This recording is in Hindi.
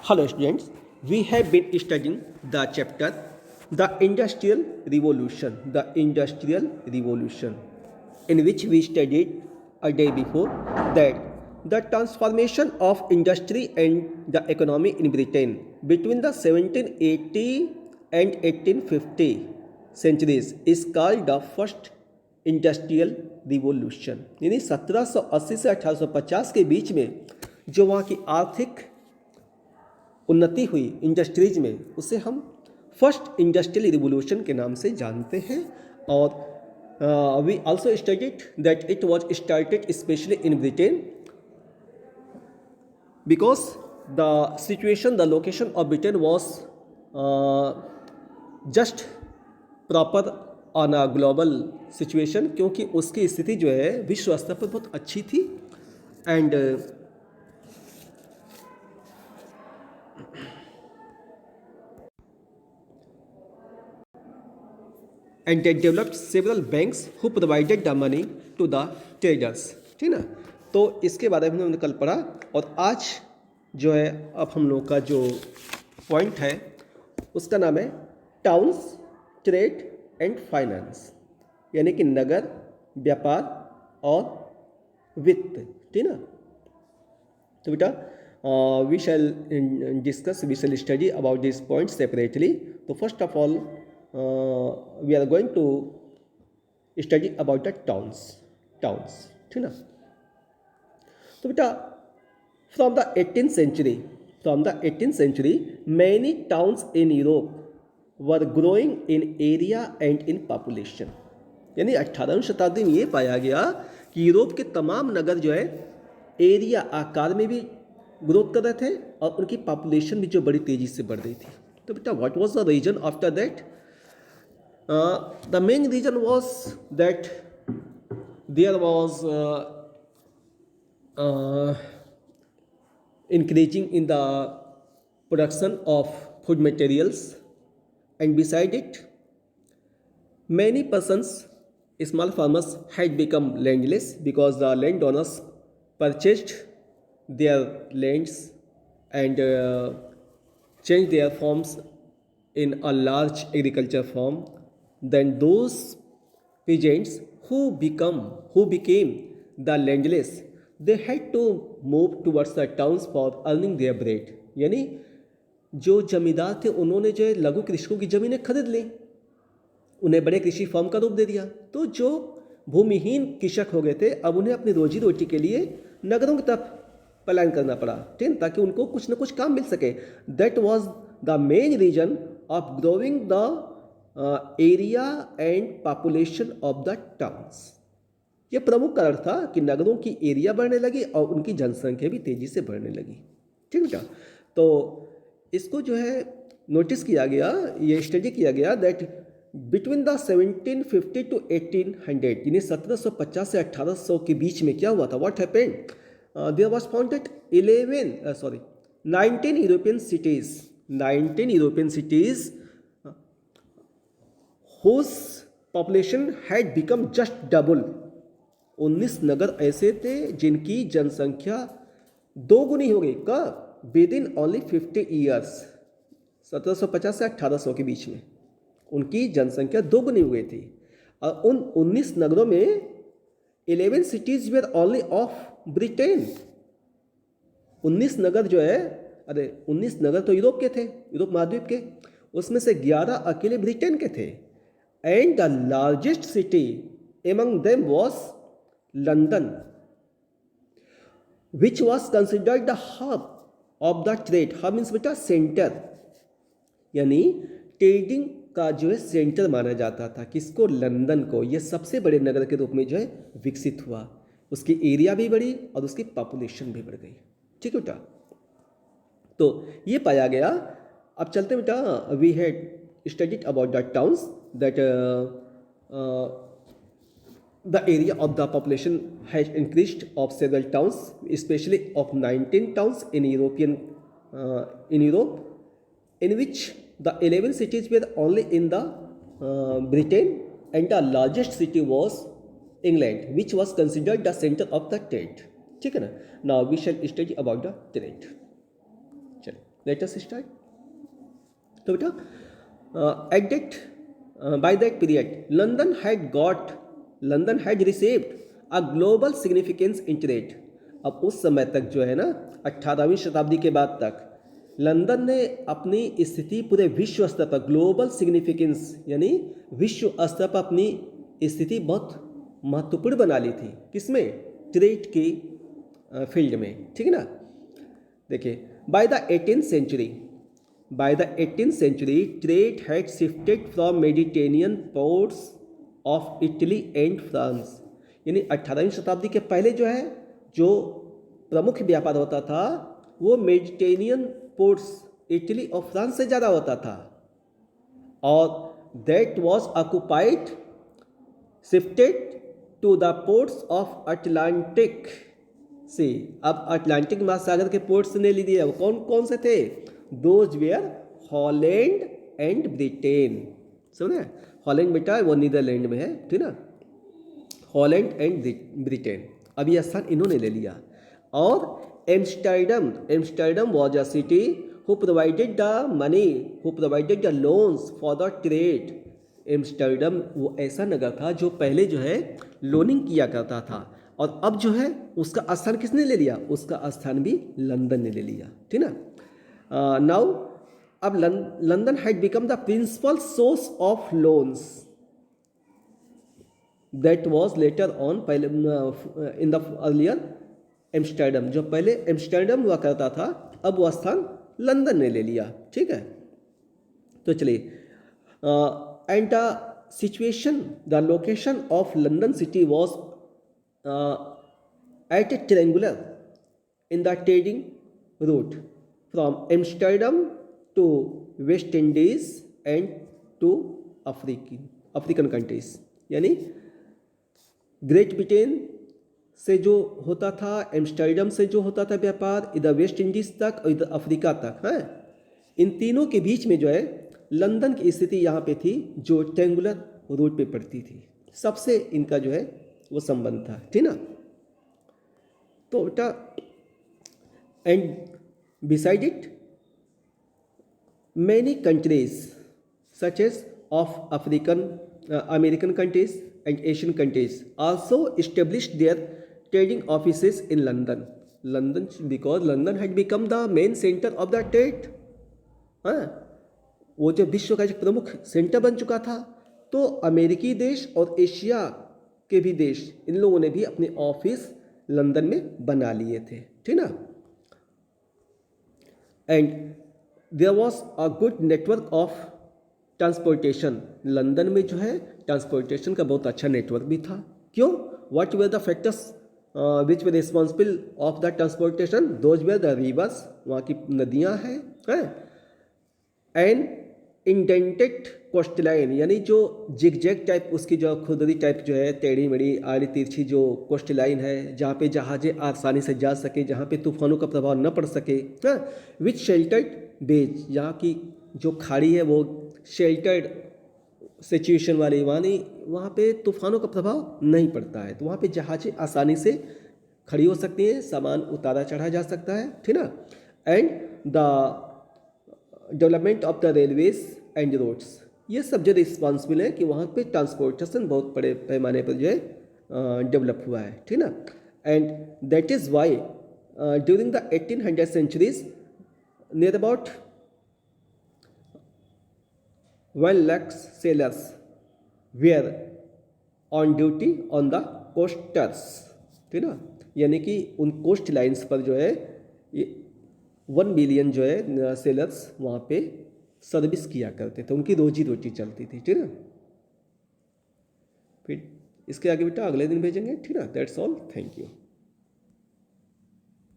Hello students, we have been studying the chapter The Industrial Revolution, in which we studied a day before that the transformation of industry and the economy in Britain between the 1780 and 1850 centuries is called the first industrial revolution. यानी 1780 से 1850 के बीच में जो वहाँ की आर्थिक उन्नति हुई इंडस्ट्रीज में, उसे हम फर्स्ट इंडस्ट्रियल रिवोल्यूशन के नाम से जानते हैं। और we also studied that it was started specially in Britain because the situation, the location of Britain was just proper on a global situation, क्योंकि उसकी स्थिति जो है विश्व स्तर पर बहुत अच्छी थी। And they developed several banks who provided the money to the traders। ठीक ना, तो इसके बारे में हमने कल पढ़ा। और आज जो है अब हम लोग का जो पॉइंट है उसका नाम है टाउन्स, ट्रेड एंड फाइनेंस, यानी कि नगर, व्यापार और वित्त। ठीक ना, तो बेटा we shall discuss, we shall study about this point separately. तो first of all we are going to study about the towns। ठीक ना, तो बेटा from the 18th century many towns in Europe were growing in area and in population। यानी 18वीं शताब्दी में ये पाया गया कि यूरोप के तमाम नगर जो है एरिया, आकार में भी ग्रोथ कर रहे थे और उनकी पॉपुलेशन भी जो बड़ी तेजी से बढ़ रही थी। तो बेटा what was the reason after that? The main reason was that there was increasing in the production of food materials, and beside it many persons, small farmers, had become landless because the landowners purchased their lands and changed their forms in a large agriculture farm. Then those peasants who became the landless, they had to move towards the towns for earning their bread। यानी जो जमींदार थे उन्होंने जो है लघु कृषकों की ज़मीनें खरीद ली, उन्हें बड़े कृषि फॉर्म का रूप दे दिया। तो जो भूमिहीन कृषक हो गए थे, अब उन्हें अपनी रोजी रोटी के लिए नगरों की तरफ पलायन करना पड़ा, ठीक, ताकि उनको कुछ न कुछ काम मिल सके। That was the main reason of growing the area and population of the towns. ये प्रमुख कारण था कि नगरों की एरिया बढ़ने लगी और उनकी जनसंख्या भी तेजी से बढ़ने लगी। ठीक बेटा, तो इसको जो है नोटिस किया गया, ये स्टडी किया गया दैट बिटवीन द 1750 टू 1800, यानी 1750 से 1800 के बीच में क्या हुआ था? What happened? There was found that 19 European cities whose population had become just double। 19 नगर ऐसे थे जिनकी जनसंख्या दोगुनी हो गई। कब? With in only 50 years. 1750 से 1800 के बीच में उनकी जनसंख्या दोगुनी हो गई थी। और उन 19 नगरों में 11 cities were only of Britain. 19 नगर जो है, 19 नगर तो यूरोप के थे, यूरोप महाद्वीप के, उसमें से 11 अकेले ब्रिटेन के थे। And the largest city among them was London, which was considered the hub of the trade। hub means बेटा सेंटर, यानी ट्रेडिंग का जो है सेंटर माना जाता था। किसको? लंदन को। यह सबसे बड़े नगर के रूप में जो है विकसित हुआ। उसकी एरिया भी बढ़ी और उसकी पॉपुलेशन भी बढ़ गई। ठीक है बेटा, तो ये पाया गया। अब चलते बेटा, we had studied about the towns that the area of the population has increased of several towns, especially of 19 towns in Europe, in which the 11 cities were only in the Britain, and the largest city was England, which was considered the center of the trade। ठीक है ना, now we shall study about the trade। चलो। Let us start. तो बेटा at that by that period London had received a global significance interest. अब उस समय तक जो है ना 18वीं शताब्दी के बाद तक लंदन ने अपनी स्थिति पूरे विश्व स्तर पर ग्लोबल सिग्निफिकेंस यानी विश्व स्तर पर अपनी स्थिति बहुत महत्वपूर्ण बना ली थी। किसमें? ट्रेड की फील्ड में, ठीक है ना। देखिए by the 18th century trade had shifted from Mediterranean ports of Italy and France। यानी 18वीं शताब्दी के पहले जो है जो प्रमुख व्यापार होता था वो मेडिटेरेनियन पोर्ट्स इटली और फ्रांस से ज़्यादा होता था, और that was occupied shifted to the ports of Atlantic sea. अब अटलांटिक महासागर के पोर्ट्स ने ले लिया। वो कौन कौन से थे? Those were Holland and Britain. समझे? हॉलैंड बेटा वो नीदरलैंड में है, ठीक ना। हॉलैंड एंड ब्रिटेन, अब ये स्थान इन्होंने ले लिया। और Amsterdam was a city who provided the money, who provided the loans for the trade. Amsterdam वो ऐसा नगर था जो पहले जो है लोनिंग किया करता था, और अब जो है उसका स्थान किसने ले लिया? उसका स्थान भी लंदन ने ले लिया, ठीक ना। नाउ अब London had become the principal source of loans that was later on पहले इन द अर्लियर एम्स्टर्डम। जो पहले एम्स्टर्डम हुआ करता था अब वह स्थान लंदन ने ले लिया, ठीक है। तो चलिए and the situation the location of London city was at a triangular in the trading route from Amsterdam to West Indies and to African countries। यानी ग्रेट ब्रिटेन से जो होता था, एम्स्टर्डम से जो होता था व्यापार, इधर वेस्ट इंडीज़ तक और इधर अफ्रीका तक है। इन तीनों के बीच में जो है लंदन की स्थिति यहाँ पे थी जो ट्रायंगुलर रूट पे पड़ती थी। सबसे इनका जो है वो संबंध था, ठीक ना। तो बेटा and beside it many countries such as of American countries and Asian countries also established their trading offices in London because London had become the main centre of the trade. हाँ, वो जो विश्व का एक प्रमुख सेंटर बन चुका था, तो अमेरिकी देश और एशिया के भी देश इन लोगों ने भी अपने ऑफिस लंदन में बना लिए थे, ठीक ना। And there was a good network of transportation. London में जो है ट्रांसपोर्टेशन का बहुत अच्छा नेटवर्क भी था। क्यों? What were the factors which were responsible of the transportation? Those were the reverse, वहाँ की नदियाँ हैं, एंड इंडेंटेड कोस्टलाइन यानी जो जिगजैग टाइप उसकी जो खुरदरी टाइप जो है टेढ़ी मेढ़ी आड़ी तिरछी जो कोस्टलाइन है, जहाँ पे जहाज़ें आसानी से जा सके, जहाँ पे तूफानों का प्रभाव न पड़ सके। हाँ, विथ शेल्टर्ड बेज, यहाँ की जो खाड़ी है वो शेल्टर्ड सिचुएशन वाली, वहाँ पे तूफानों का प्रभाव नहीं पड़ता है, तो वहाँ पे जहाज़ें आसानी से खड़ी हो सकती हैं, सामान उतारा चढ़ा जा सकता है, ठीक ना। And the development of the railways and roads, ये सब जो रिस्पॉन्सिबल है कि वहाँ पे ट्रांसपोर्टेशन बहुत बड़े पैमाने पर जो है डेवलप हुआ है, ठीक ना। And that is why during the 1800 centuries near about 1 lakh sailors were on duty on the coasters, ठीक ना। यानी कि उन कोस्ट लाइन्स पर जो है ये 1 मिलियन जो है सेलर्स वहाँ पे सर्विस किया करते थे, उनकी रोजी रोटी चलती थी, ठीक ना। फिर इसके आगे बेटा अगले दिन भेजेंगे, ठीक ना। That's all, thank you.